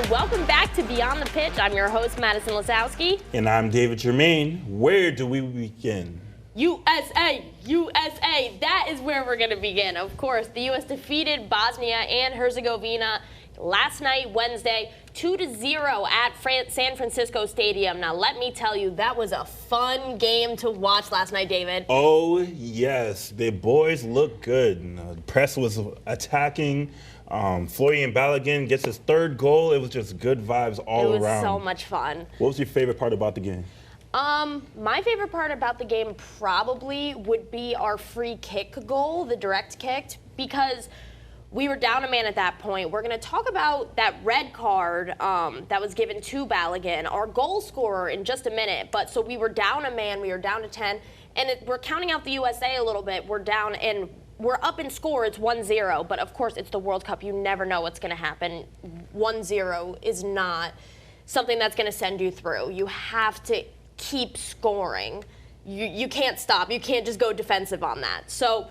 welcome back to Beyond the Pitch. I'm your host, Madison Lasowski. And I'm David Germain. Where do we begin? USA, USA. That is where we're going to begin. Of course, the U.S. defeated Bosnia and Herzegovina last night, Wednesday, 2-0 at San Francisco Stadium. Now, let me tell you, that was a fun game to watch last night, David. Oh, yes. The boys look good. The press was attacking. Florian Belguim gets his third goal. It was just good vibes all around. It was so much fun. What was your favorite part about the game? My favorite part about the game probably would be our free kick goal, the direct kick, because we were down a man at that point. We're going to talk about that red card that was given to Belguim, our goal scorer, in just a minute. But so we were down a man, we were down to 10, and we're counting out the USA a little bit. We're down, and we're up in score. It's 1-0, but of course it's the World Cup. You never know what's going to happen. 1-0 is not something that's going to send you through. You have to keep scoring. You can't stop. You can't just go defensive on that. So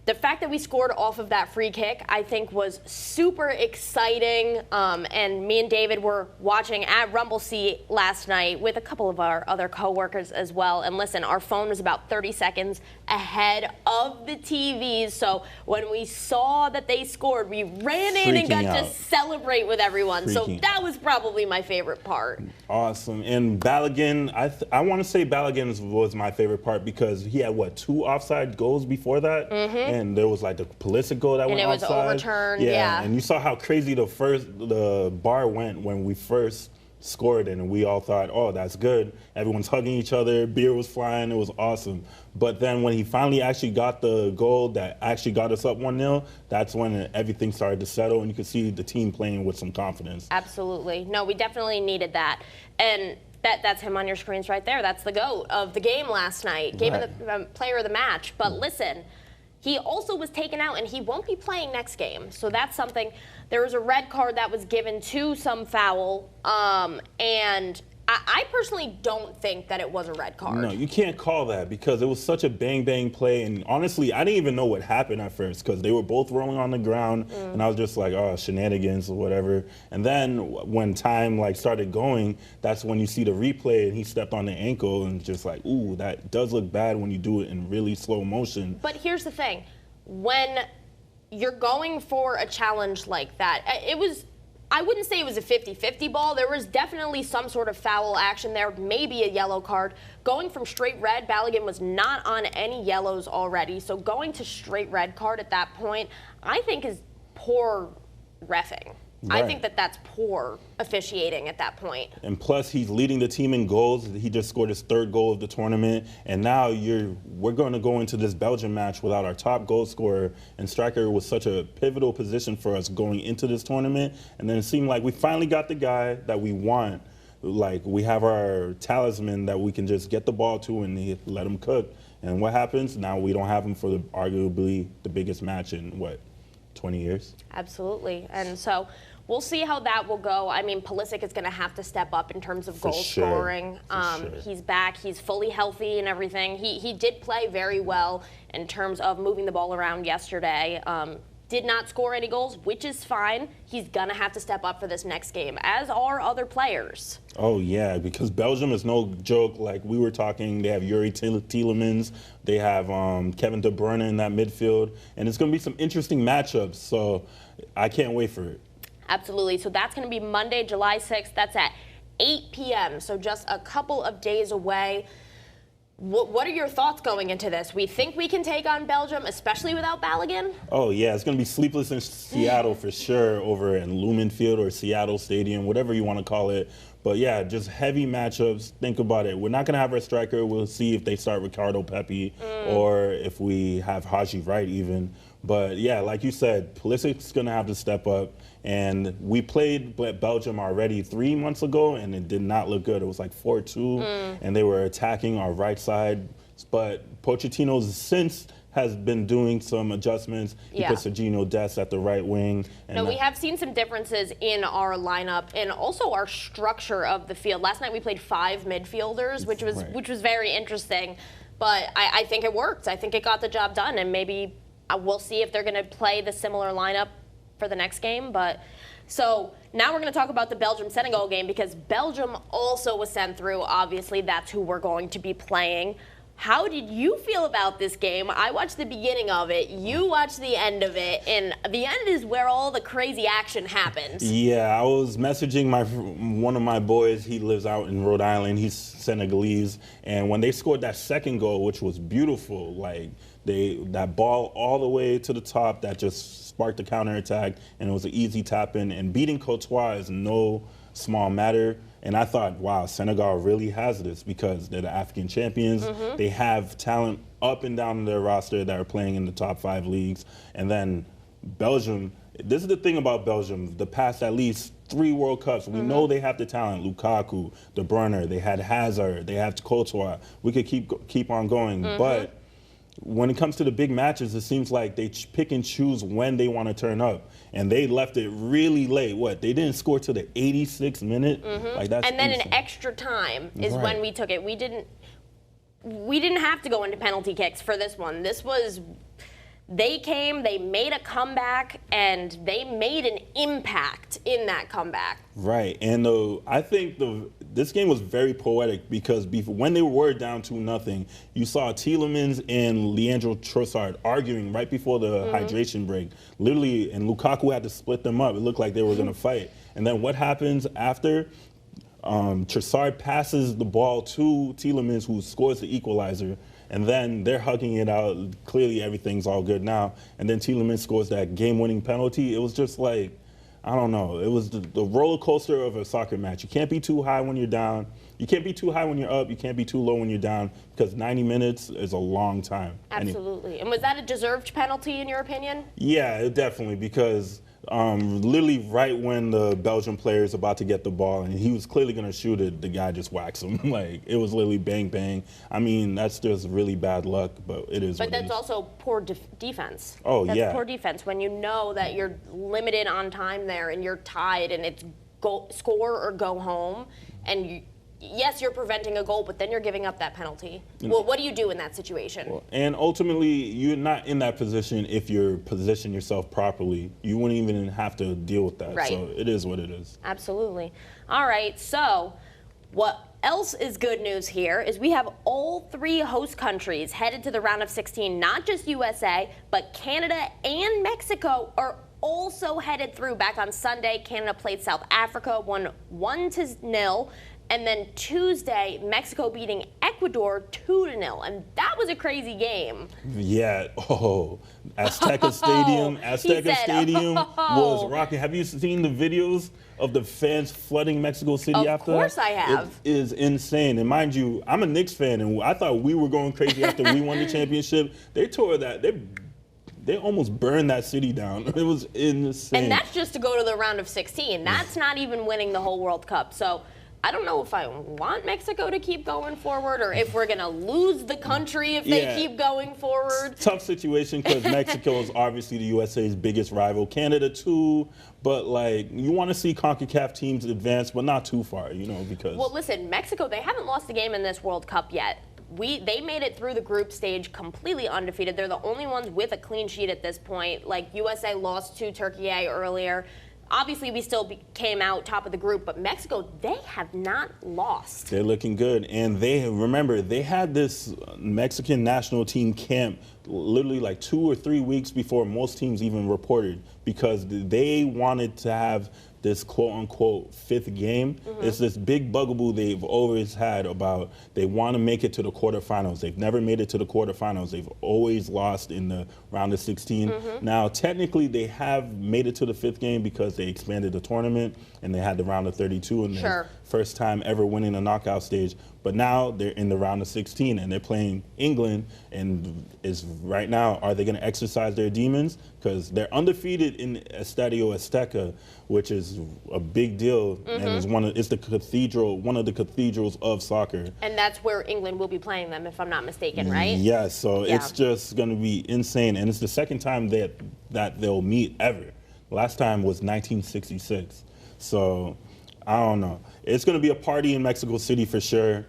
the fact that we scored off of that free kick, I think, was super exciting. And me and David were watching at Rumble Seat last night with a couple of our other coworkers as well. And listen, our phone was about 30 seconds ahead of the TVs. So when we saw that they scored, we ran in and got to celebrate with everyone. So that was probably my favorite part. Awesome. And Belguim, I want to say Belguim was my favorite part because he had, what, 2 offside goals before that? Mm-hmm. And there was like the Pulisic goal that went offside. And it was overturned, yeah. And you saw how crazy the bar went when we first scored, and we all thought, oh, that's good. Everyone's hugging each other, beer was flying, it was awesome. But then when he finally actually got the goal that actually got us up 1-0, that's when everything started to settle, and you could see the team playing with some confidence. Absolutely. No, we definitely needed that. And that's him on your screens right there. That's the GOAT of the game last night. Game of the player of the match. But listen, he also was taken out, and he won't be playing next game. So that's something. There was a red card that was given to some foul, and I personally don't think that it was a red card. No, you can't call that because it was such a bang-bang play. And honestly, I didn't even know what happened at first because they were both rolling on the ground. And I was just like, oh, shenanigans or whatever. And then when time started going, that's when you see the replay and he stepped on the ankle and just like, ooh, that does look bad when you do it in really slow motion. But here's the thing. When you're going for a challenge like that, I wouldn't say it was a 50-50 ball. There was definitely some sort of foul action there, maybe a yellow card. Going from straight red, Belguim was not on any yellows already. So going to straight red card at that point, I think is poor reffing. Right. I think that's poor officiating at that point. And plus, he's leading the team in goals. He just scored his 3rd goal of the tournament. And now we're going to go into this Belgium match without our top goal scorer. And striker was such a pivotal position for us going into this tournament. And then it seemed like we finally got the guy that we want. Like, we have our talisman that we can just get the ball to and let him cook. And what happens? Now we don't have him for arguably the biggest match in, 20 years? Absolutely. And so we'll see how that will go. I mean, Pulisic is going to have to step up in terms of goal scoring. He's back. He's fully healthy and everything. He did play very well in terms of moving the ball around yesterday. Did not score any goals, which is fine. He's going to have to step up for this next game, as are other players. Oh, yeah, because Belgium is no joke. Like we were talking, they have Yuri Tielemans. They have Kevin De Bruyne in that midfield. And it's going to be some interesting matchups, so I can't wait for it. Absolutely. So that's going to be Monday, July 6th. That's at 8 p.m., so just a couple of days away. What are your thoughts going into this? We think we can take on Belgium, especially without Belguim? Oh, yeah. It's going to be sleepless in Seattle for sure, over in Lumen Field or Seattle Stadium, whatever you want to call it. But, yeah, just heavy matchups. Think about it. We're not going to have our striker. We'll see if they start Ricardo Pepi or if we have Haji Wright even. But, yeah, like you said, Pulisic's going to have to step up. And we played Belgium already 3 months ago, and it did not look good. It was like 4-2, and they were attacking our right side. But Pochettino's since has been doing some adjustments. He put Serginho Dest at the right wing. And we have seen some differences in our lineup and also our structure of the field. Last night we played 5 midfielders, which was very interesting. But I think it worked. I think it got the job done, and maybe we'll see if they're going to play the similar lineup for the next game. But so now we're going to talk about the Belgium-Senegal game because Belgium also was sent through. Obviously, that's who we're going to be playing. How did you feel about this game? I watched the beginning of it. You watched the end of it, and the end is where all the crazy action happened. Yeah, I was messaging one of my boys. He lives out in Rhode Island. He's Senegalese, and when they scored that second goal, which was beautiful, like that ball all the way to the top, that just sparked the counterattack, and it was an easy tap in. And beating Courtois is no small matter. And I thought, wow, Senegal really has this because they're the African champions. They have talent up and down their roster that are playing in the top 5 leagues. And then Belgium, this is the thing about Belgium, the past at least 3 World Cups, we know they have the talent. Lukaku, De Bruyne, they had Hazard, they have Courtois. We could keep on going. But when it comes to the big matches, it seems like they pick and choose when they want to turn up. And they left it really late. What? They didn't score till the 86th minute? Like that's and then insane. in extra time is when we took it. We didn't have to go into penalty kicks for this one. This was, they came, they made a comeback, and they made an impact in that comeback. Right, and I think this game was very poetic because when they were down 2-0, you saw Tielemans and Leandro Trossard arguing right before the hydration break. Literally, and Lukaku had to split them up. It looked like they were going to fight. And then what happens after? Trossard passes the ball to Tielemans, who scores the equalizer. And then they're hugging it out. Clearly, everything's all good now. And then Tielemans scores that game-winning penalty. It was just like, I don't know. It was the roller coaster of a soccer match. You can't be too high when you're down. You can't be too high when you're up. You can't be too low when you're down because 90 minutes is a long time. Absolutely. And was that a deserved penalty in your opinion? Yeah, definitely, because literally right when the Belgian player is about to get the ball and he was clearly going to shoot it, the guy just whacks him. Like, it was literally bang, bang. I mean, that's just really bad luck, but it is. But that's also poor defense. Oh, that's yeah. Poor defense when you know that you're limited on time there and you're tied and it's score or go home, and yes, you're preventing a goal, but then you're giving up that penalty. Well, what do you do in that situation? And ultimately, you're not in that position if you position yourself properly. You wouldn't even have to deal with that. Right. So it is what it is. Absolutely. All right, so what else is good news here is we have all 3 host countries headed to the round of 16, not just USA, but Canada and Mexico are also headed through. Back on Sunday, Canada played South Africa, won 1-0. And then Tuesday, Mexico beating Ecuador 2-0, and that was a crazy game. Yeah. Oh, Azteca Stadium. Azteca Stadium was rocking. Have you seen the videos of the fans flooding Mexico City after that? Of course I have. It is insane. And mind you, I'm a Knicks fan, and I thought we were going crazy after we won the championship. They tore that. They almost burned that city down. It was insane. And that's just to go to the round of 16. That's not even winning the whole World Cup. So I don't know if I want Mexico to keep going forward or if we're going to lose the country if they keep going forward. Tough situation because Mexico is obviously the USA's biggest rival. Canada too, but like you want to see CONCACAF teams advance, but not too far, you know, because. Well, listen, Mexico, they haven't lost a game in this World Cup yet. They made it through the group stage completely undefeated. They're the only ones with a clean sheet at this point. Like USA lost to Turkey earlier. Obviously, we still came out top of the group, but Mexico, they have not lost. They're looking good. And they had this Mexican national team camp literally like 2 or 3 weeks before most teams even reported because they wanted to have this quote-unquote 5th game. It's this big bugaboo they've always had about they want to make it to the quarterfinals. They've never made it to the quarterfinals. They've always lost in the round of 16. Now, technically, they have made it to the 5th game because they expanded the tournament and they had the round of 32 and their first time ever winning a knockout stage. But now they're in the round of 16 and they're playing England. And is right now, are they going to exercise their demons? Because they're undefeated in Estadio Azteca, which is a big deal, and it's the cathedral, one of the cathedrals of soccer. And that's where England will be playing them, if I'm not mistaken, right? Yes. So it's just going to be insane, and it's the second time that they'll meet ever. Last time was 1966. So I don't know. It's going to be a party in Mexico City for sure.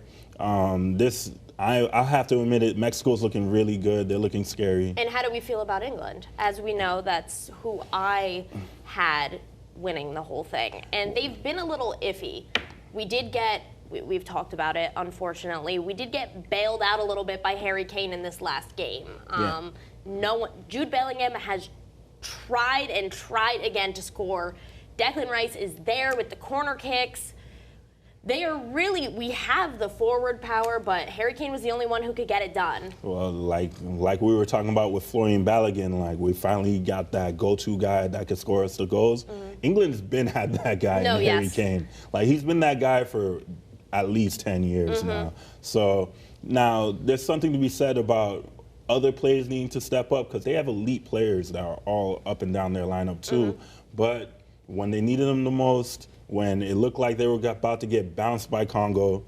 I have to admit it, Mexico's looking really good. They're looking scary. And how do we feel about England? As we know, that's who I had winning the whole thing. And they've been a little iffy. We've talked about it, unfortunately. We did get bailed out a little bit by Harry Kane in this last game. Jude Bellingham has tried and tried again to score. Declan Rice is there with the corner kicks. We have the forward power, but Harry Kane was the only one who could get it done. Well, like we were talking about with Florian Balogun, like we finally got that go-to guy that could score us the goals. England's been had that guy in Harry Kane. Like he's been that guy for at least 10 years now. So now there's something to be said about other players needing to step up because they have elite players that are all up and down their lineup too. But when they needed them the most, when it looked like they were about to get bounced by Congo,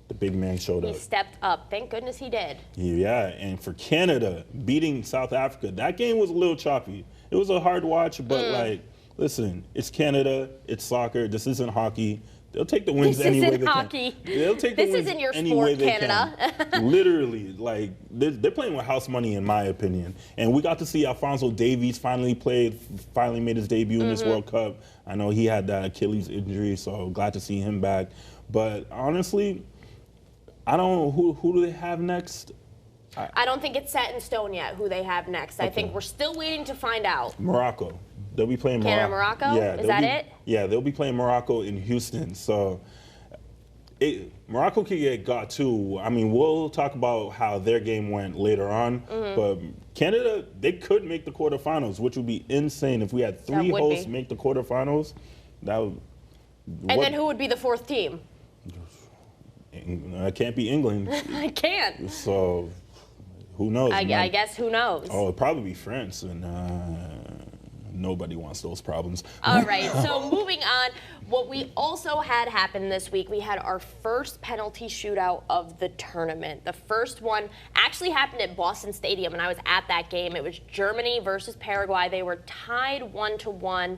the big man showed up. He stepped up. Thank goodness he did. Yeah, and for Canada, beating South Africa, that game was a little choppy. It was a hard watch, but like, listen, it's Canada, it's soccer, this isn't hockey. They'll take the wins any way they hockey. can. They'll take the wins isn't your any sport, way they Canada. can. Literally, like they're playing with house money, in my opinion. And we got to see Alphonso Davies finally made his debut in this World Cup. I know he had that Achilles injury, so glad to see him back. But honestly, I don't know who do they have next. I don't think it's set in stone yet who they have next. I think we're still waiting to find out. Morocco. They'll be playing Canada, Morocco? Yeah, is that it? Yeah, they'll be playing Morocco in Houston. So Morocco could get got too. I mean, we'll talk about how their game went later on. But Canada, they could make the quarterfinals, which would be insane if we had 3 hosts make the quarterfinals. That would. And then who would be the 4th team? It can't be England. I can't. So who knows? I guess who knows? Oh, it'd probably be France, and nobody wants those problems. All right, so moving on, what we also had happen this week, we had our first penalty shootout of the tournament. The first one actually happened at Boston Stadium, and I was at that game. It was Germany versus Paraguay. They were tied 1-1,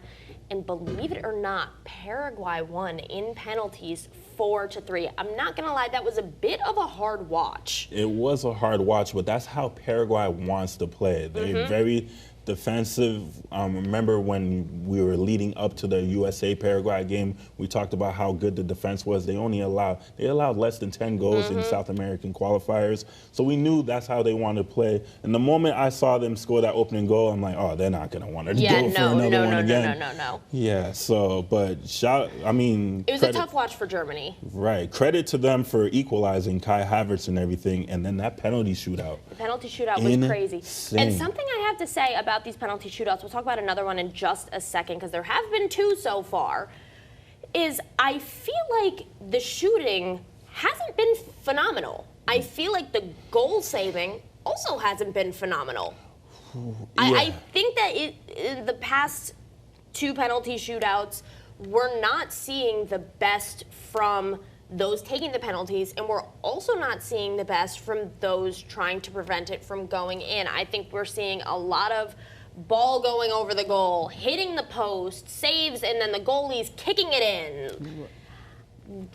and believe it or not, Paraguay won in penalties 4-3. I'm not gonna lie, that was a bit of a hard watch. It was a hard watch, but that's how Paraguay wants to play. They're very defensive. Remember when we were leading up to the USA-Paraguay game, we talked about how good the defense was. They allowed less than 10 goals in South American qualifiers. So we knew that's how they wanted to play. And the moment I saw them score that opening goal, I'm like, oh, they're not going to want to go for another one again. No. Yeah, so, but it was a tough watch for Germany. Right. Credit to them for equalizing Kai Havertz and everything. And then that penalty shootout. The penalty shootout was crazy. And something I have to say about these penalty shootouts, we'll talk about another one in just a second because there have been 2 so far, is I feel like the shooting hasn't been phenomenal. I feel like the goal saving also hasn't been phenomenal. Yeah. I think that in the past 2 penalty shootouts, we're not seeing the best from those taking the penalties, and we're also not seeing the best from those trying to prevent it from going in. I think we're seeing a lot of ball going over the goal, hitting the post, saves, and then the goalie's kicking it in.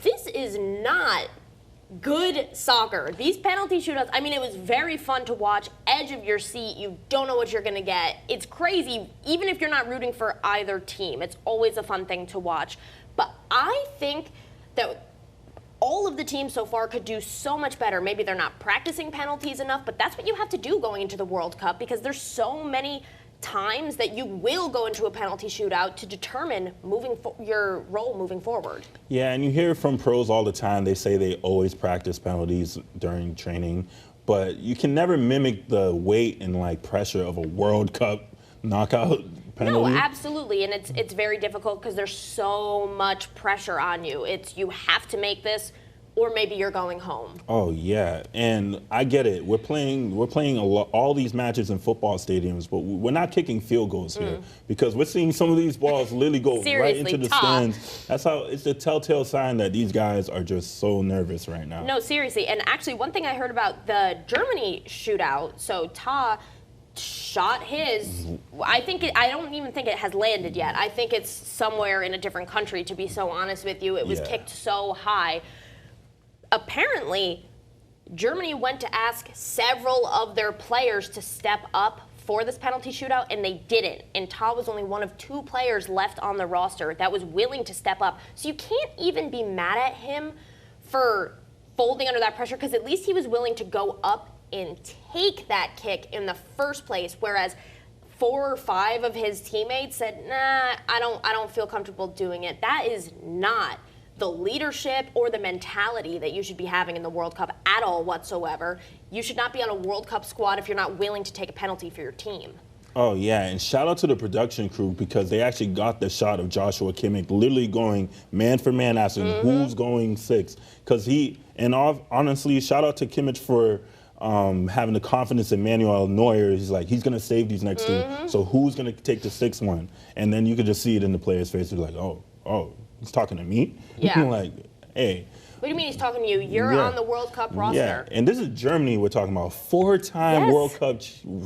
This is not good soccer. These penalty shootouts, I mean, it was very fun to watch. Edge of your seat. You don't know what you're going to get. It's crazy, even if you're not rooting for either team. It's always a fun thing to watch. But I think that all of the teams so far could do so much better. Maybe they're not practicing penalties enough, but that's what you have to do going into the World Cup because there's so many times that you will go into a penalty shootout to determine your role moving forward. Yeah, and you hear from pros all the time. They say they always practice penalties during training, but you can never mimic the weight and pressure of a World Cup knockout penalty. No, absolutely, and it's very difficult because there's so much pressure on you. You have to make this, or maybe you're going home. Oh yeah, and I get it. We're playing all these matches in football stadiums, but we're not kicking field goals here because we're seeing some of these balls literally go right into the stands. That's how it's a telltale sign that these guys are just so nervous right now. No, seriously, and actually, one thing I heard about the Germany shootout. So Ta shot his. I don't even think it has landed yet. I think it's somewhere in a different country. To be so honest with you, it was kicked so high. Apparently, Germany went to ask several of their players to step up for this penalty shootout, and they didn't. And Ta was only one of 2 players left on the roster that was willing to step up. So you can't even be mad at him for folding under that pressure, because at least he was willing to go up and take that kick in the first place, whereas 4 or 5 of his teammates said, nah, I don't feel comfortable doing it. That is not the leadership or the mentality that you should be having in the World Cup at all whatsoever. You should not be on a World Cup squad if you're not willing to take a penalty for your team. Oh, yeah, and shout out to the production crew, because they actually got the shot of Joshua Kimmich literally going man for man, asking who's going 6. Because honestly, shout out to Kimmich for having the confidence in Manuel Neuer. He's like, he's going to save these next 2. So who's going to take the 6th one? And then you could just see it in the player's face. They're like, oh, he's talking to me? Yeah. Like, hey. What do you mean he's talking to you? You're on the World Cup roster. Yeah, and this is Germany we're talking about. 4-time World Cup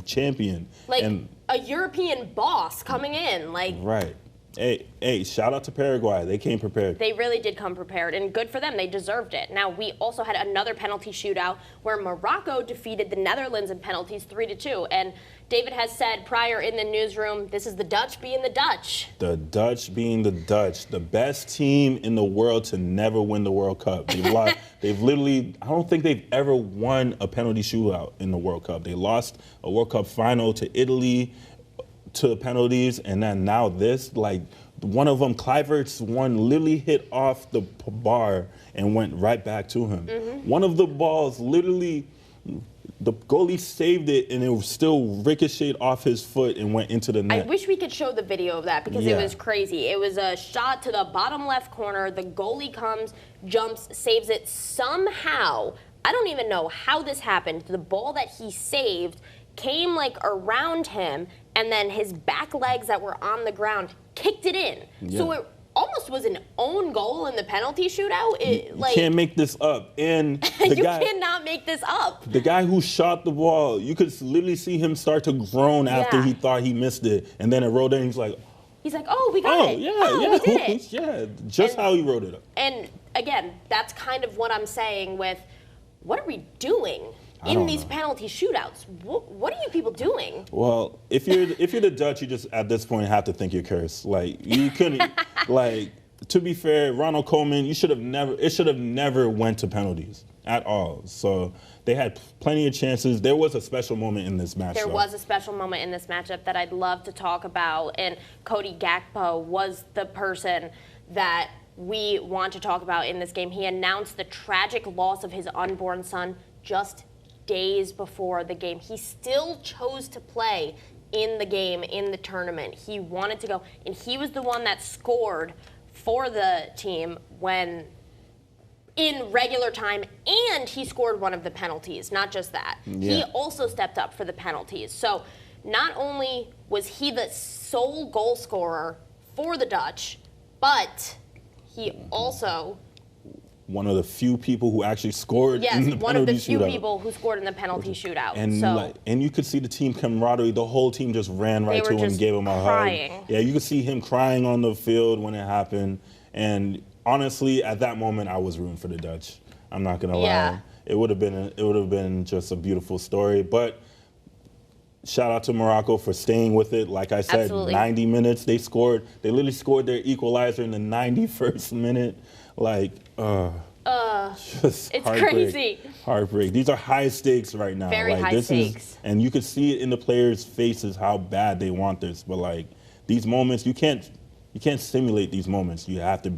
champion. Like and a European boss coming in. Like, right. Hey, shout out to Paraguay. They came prepared. They really did come prepared, and good for them. They deserved it. Now, we also had another penalty shootout where Morocco defeated the Netherlands in penalties 3-2. And David has said prior in the newsroom, this is the Dutch being the Dutch. The Dutch being the Dutch. The best team in the world to never win the World Cup. They've literally, I don't think they've ever won a penalty shootout in the World Cup. They lost a World Cup final to Italy to penalties, and then now this, like, one of them, Kluivert's one, literally hit off the bar and went right back to him. One of the balls, literally, the goalie saved it, and it still ricocheted off his foot and went into the net. I wish we could show the video of that, because it was crazy. It was a shot to the bottom left corner. The goalie comes, jumps, saves it somehow. I don't even know how this happened. The ball that he saved came like around him, and then his back legs that were on the ground kicked it in. So it almost was an own goal in the penalty shootout. You can't make this up. And you cannot make this up. The guy who shot the ball, you could literally see him start to groan after he thought he missed it, and then it rolled in. He's like, oh, we got it. We did it. Yeah, just how he wrote it up. And again, that's kind of what I'm saying with, what are we doing in these penalty shootouts? What are you people doing? Well, if you're the Dutch, you just at this point have to think you're cursed. Like, you couldn't. Like, to be fair, Ronald Koeman, it should have never went to penalties at all. So they had plenty of chances. There was a special moment in this match. There was a special moment in this matchup that I'd love to talk about, and Cody Gakpo was the person that we want to talk about in this game. He announced the tragic loss of his unborn son just days before the game. He still chose to play in the game, in the tournament. He wanted to go, and he was the one that scored for the team when in regular time, and he scored one of the penalties. Not just that. He also stepped up for the penalties. So not only was he the sole goal scorer for the Dutch, but he also one of the few people who actually scored in the penalty shootout. Yes, one of the few people who scored in the penalty shootout. And you could see the team camaraderie. The whole team just ran right to him and gave him a hug. Yeah, you could see him crying on the field when it happened. And honestly, at that moment, I was rooting for the Dutch. I'm not gonna lie. It would have been just a beautiful story. But shout out to Morocco for staying with it. Like I said, 90 minutes they scored. They literally scored their equalizer in the 91st minute. Like, just it's heartbreak. Crazy. Heartbreak. These are high stakes right now. Very high stakes. And you can see it in the players' faces how bad they want this. But like these moments, you can't simulate these moments. You have to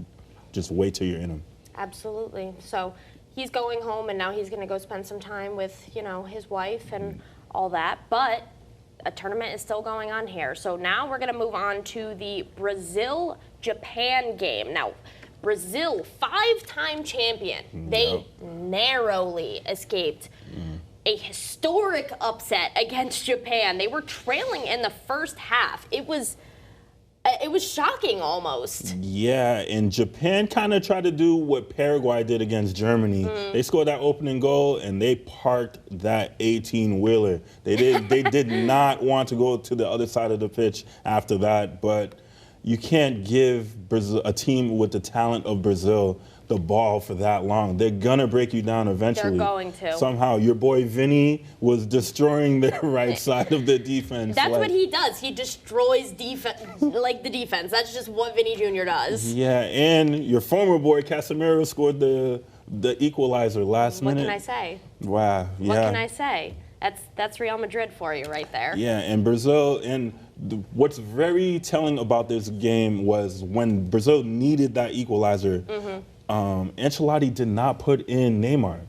just wait till you're in them. Absolutely. So he's going home, and now he's going to go spend some time with, his wife and all that. But a tournament is still going on here. So now we're going to move on to the Brazil-Japan game. Now, Brazil, 5-time champion. They narrowly escaped a historic upset against Japan. They were trailing in the first half. It was shocking almost. Yeah, and Japan kind of tried to do what Paraguay did against Germany. They scored that opening goal, and they parked that 18-wheeler. They did not want to go to the other side of the pitch after that, but you can't give Brazil, a team with the talent of Brazil, the ball for that long. They're gonna break you down eventually. They're going to. Somehow, your boy Vinny was destroying the right side of the defense. That's what he does. He destroys the defense. That's just what Vinny Jr. does. Yeah, and your former boy Casemiro scored the equalizer last minute. What can I say? Wow. Yeah. What can I say? That's Real Madrid for you right there. Yeah, and Brazil, and what's very telling about this game was when Brazil needed that equalizer, Ancelotti did not put in Neymar.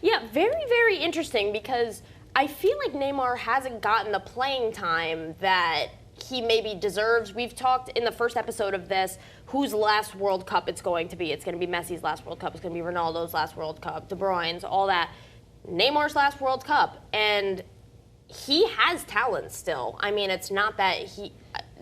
Yeah, very, very interesting because I feel like Neymar hasn't gotten the playing time that he maybe deserves. We've talked in the first episode of this whose last World Cup it's going to be. It's going to be Messi's last World Cup. It's going to be Ronaldo's last World Cup, De Bruyne's, all that. Neymar's last World Cup, and he has talent still. I mean, it's not that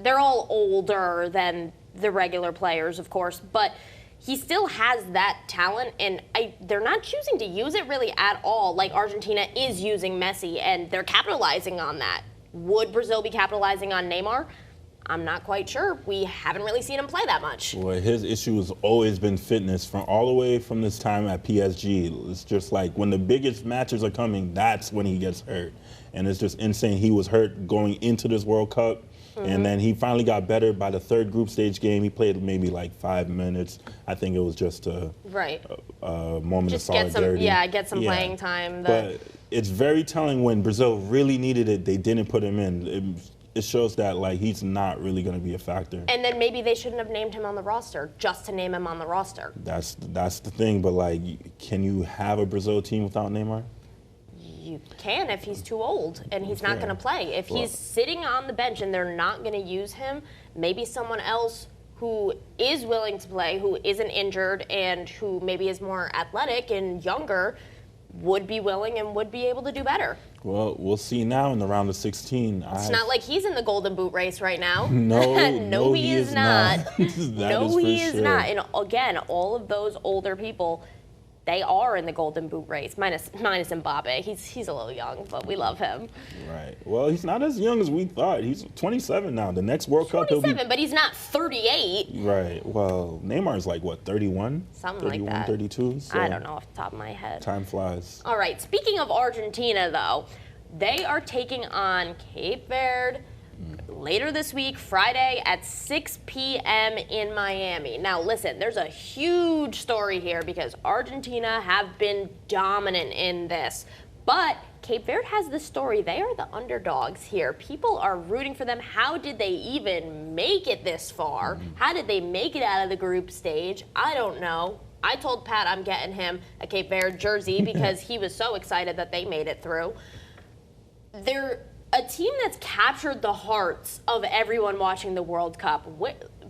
they're all older than the regular players, of course, but he still has that talent, and they're not choosing to use it really at all, like Argentina is using Messi, and they're capitalizing on that. Would Brazil be capitalizing on Neymar? I'm not quite sure. We haven't really seen him play that much. Well, his issue has always been fitness from all the way from this time at PSG. It's just like when the biggest matches are coming, that's when he gets hurt. And it's just insane. He was hurt going into this World Cup. And then he finally got better by the third group stage game. He played maybe like 5 minutes. I think it was just a moment of solidarity. Get some playing time. But it's very telling when Brazil really needed it, they didn't put him in. It shows that like he's not really going to be a factor. And then maybe they shouldn't have named him on the roster just to name him on the roster. That's the thing. But like, can you have a Brazil team without Neymar? You can if he's too old and he's not going to play. If he's sitting on the bench and they're not going to use him, maybe someone else who is willing to play, who isn't injured, and who maybe is more athletic and younger would be willing and would be able to do better. Well, we'll see now in the round of 16. It's not like he's in the Golden Boot race right now. No, he is not. No, he is not. And again, all of those older people, they are in the Golden Boot race, minus Mbappe. He's a little young, but we love him. Right. Well, he's not as young as we thought. He's 27 now. The next World Cup, he'll be... 27, but he's not 38. Right. Well, Neymar's like, what, 31? Something 31, like that. 32? So I don't know off the top of my head. time flies. All right. Speaking of Argentina, though, they are taking on Cape Verde later this week, Friday at 6 p.m. in Miami. Now, listen, there's a huge story here because Argentina have been dominant in this. But Cape Verde has the story. They are the underdogs here. People are rooting for them. How did they even make it this far? How did they make it out of the group stage? I don't know. I told Pat I'm getting him a Cape Verde jersey because he was so excited that they made it through. They're a team that's captured the hearts of everyone watching the World Cup.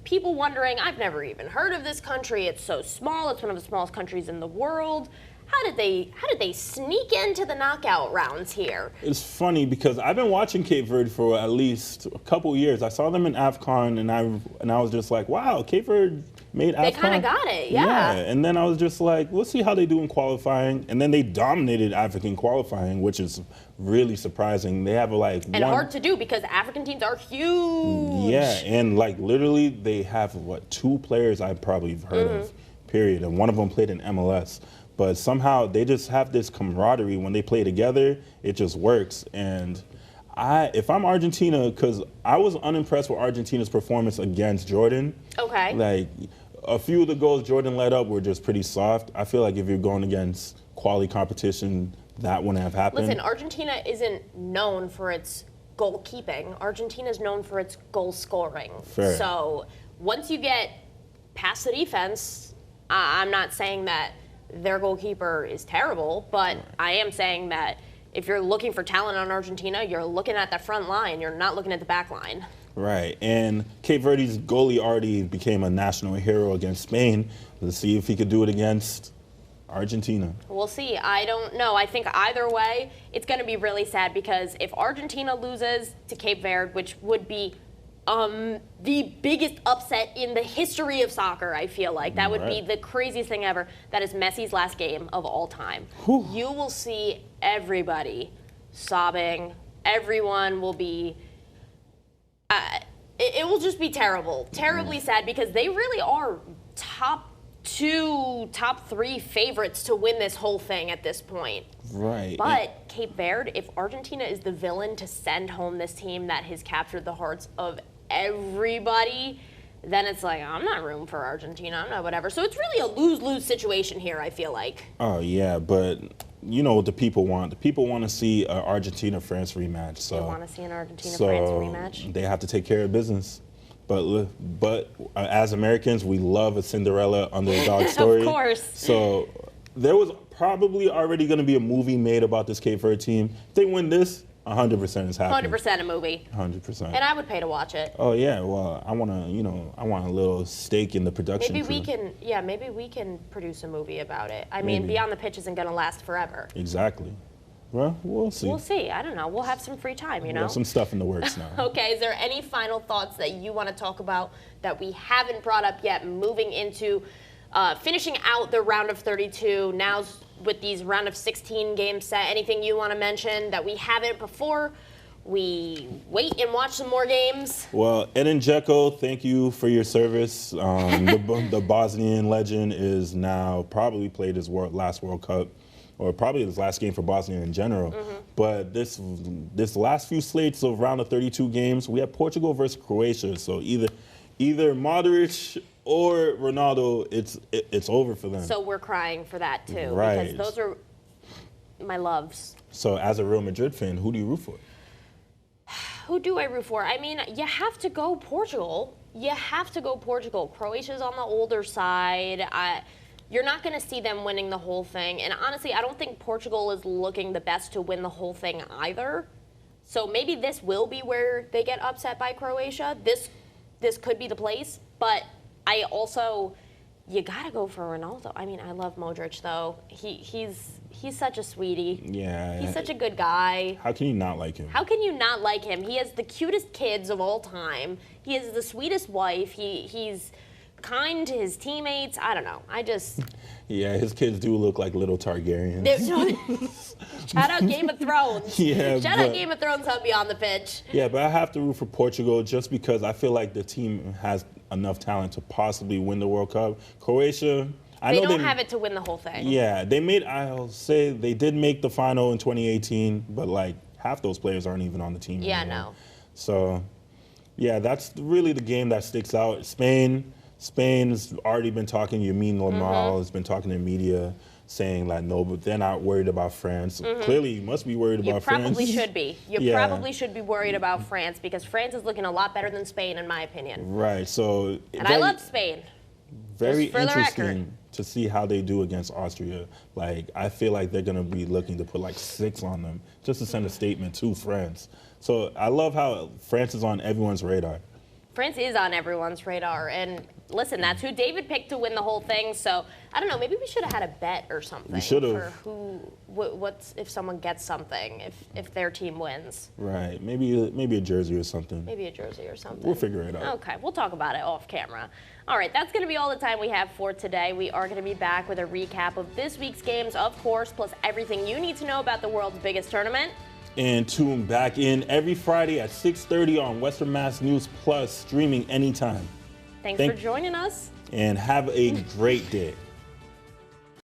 People wondering, I've never even heard of this country. It's so small. It's one of the smallest countries in the world. How did they sneak into the knockout rounds here? It's funny because I've been watching Cape Verde for at least a couple years. I saw them in AFCON, and I was just like, wow, Cape Verde made AFCON. They kind of got it, yeah. And then I was just like, we'll see how they do in qualifying. And then they dominated African qualifying, which is really surprising. They have hard to do because African teams are huge. Yeah, and like literally they have 2 players I've probably heard of, period. And one of them played in MLS. But somehow they just have this camaraderie when they play together. It just works. And if I'm Argentina, because I was unimpressed with Argentina's performance against Jordan. Okay. Like a few of the goals Jordan let up were just pretty soft. I feel like if you're going against quality competition, that wouldn't have happened. Listen, Argentina isn't known for its goalkeeping. Argentina is known for its goal scoring. Fair. So once you get past the defense, I'm not saying that their goalkeeper is terrible, but I am saying that if you're looking for talent on Argentina, you're looking at the front line. You're not looking at the back line. Right, and Cape Verde's goalie already became a national hero against Spain. Let's see if he could do it against Argentina. We'll see. I don't know. I think either way, it's going to be really sad because if Argentina loses to Cape Verde, which would be the biggest upset in the history of soccer, I feel like. That would be the craziest thing ever. That is Messi's last game of all time. Whew. You will see everybody sobbing. Everyone will be... it will just be terrible. Terribly sad because they really are top two top three favorites to win this whole thing at this point. Right. But Cape Verde, if Argentina is the villain to send home this team that has captured the hearts of everybody, then it's like, I'm not rooting for Argentina, I'm not whatever. So it's really a lose-lose situation here, I feel like. Oh, yeah, but you know what the people want. The people want to see an Argentina-France rematch. So, They want to see an Argentina-France rematch. They have to take care of business. But as Americans, we love a Cinderella underdog story. Of course. So there was probably already going to be a movie made about this Cape Verde team. If they win this, 100% is happening. 100% a movie. 100%. And I would pay to watch it. Oh yeah, well, I want a little stake in the production. Maybe crew. maybe we can produce a movie about it. I mean, Beyond the Pitch isn't going to last forever. Exactly. Well, we'll see. We'll see. I don't know. We'll have some free time, you know? We have some stuff in the works now. Okay, is there any final thoughts that you want to talk about that we haven't brought up yet, moving into finishing out the round of 32, now with these round of 16 games set? Anything you want to mention that we haven't before we wait and watch some more games? Well, Edin Dzeko, thank you for your service. The Bosnian legend is now probably played his last World Cup, or probably his last game for Bosnia in general. But this last few slates of round of 32 games, we have Portugal versus Croatia. So either Modric or Ronaldo, it's over for them. So we're crying for that too, Right. because those are my loves. So as a Real Madrid fan, who do you root for? Who do I root for? I mean, you have to go Portugal. You have to go Portugal. Croatia's on the older side. You're not going to see them winning the whole thing. And honestly, I don't think Portugal is looking the best to win the whole thing either. So maybe this will be where they get upset by Croatia. This could be the place. But I also, you got to go for Ronaldo. I mean, I love Modric, though. He's such a sweetie. Yeah. He's such a good guy. How can you not like him? How can you not like him? He has the cutest kids of all time. He has the sweetest wife. He's kind to his teammates. I don't know. Yeah, his kids do look like little Targaryens. Shout out Game of Thrones. Yeah, Shout out Game of Thrones on Beyond the Pitch. Yeah, but I have to root for Portugal just because I feel like the team has enough talent to possibly win the World Cup. Croatia, They don't have it to win the whole thing. Yeah, I'll say they did make the final in 2018, but like half those players aren't even on the team Yeah, anymore. no. So, yeah, that's really the game that sticks out. Spain's already been talking. Yamin Lamal has been talking to the media, saying like, no, but they're not worried about France. Clearly, you must be worried about France. You probably should be. You probably should be worried about France, because France is looking a lot better than Spain, in my opinion. Right. So. And I love Spain. Very Just for the record. interesting to see how they do against Austria. Like, I feel like they're going to be looking to put like 6 on them just to send a statement to France. So I love how France is on everyone's radar. France is on everyone's radar. And listen, that's who David picked to win the whole thing. So I don't know. Maybe we should have had a bet or something. We should have. For what's if someone gets something if their team wins. Right. Maybe a jersey or something. Maybe a jersey or something. We'll figure it out. Okay, we'll talk about it off camera. All right, that's going to be all the time we have for today. We are going to be back with a recap of this week's games, of course, plus everything you need to know about the world's biggest tournament. And tune back in every Friday at 6:30 on Western Mass News Plus, streaming anytime. Thanks for joining us. And have a great day.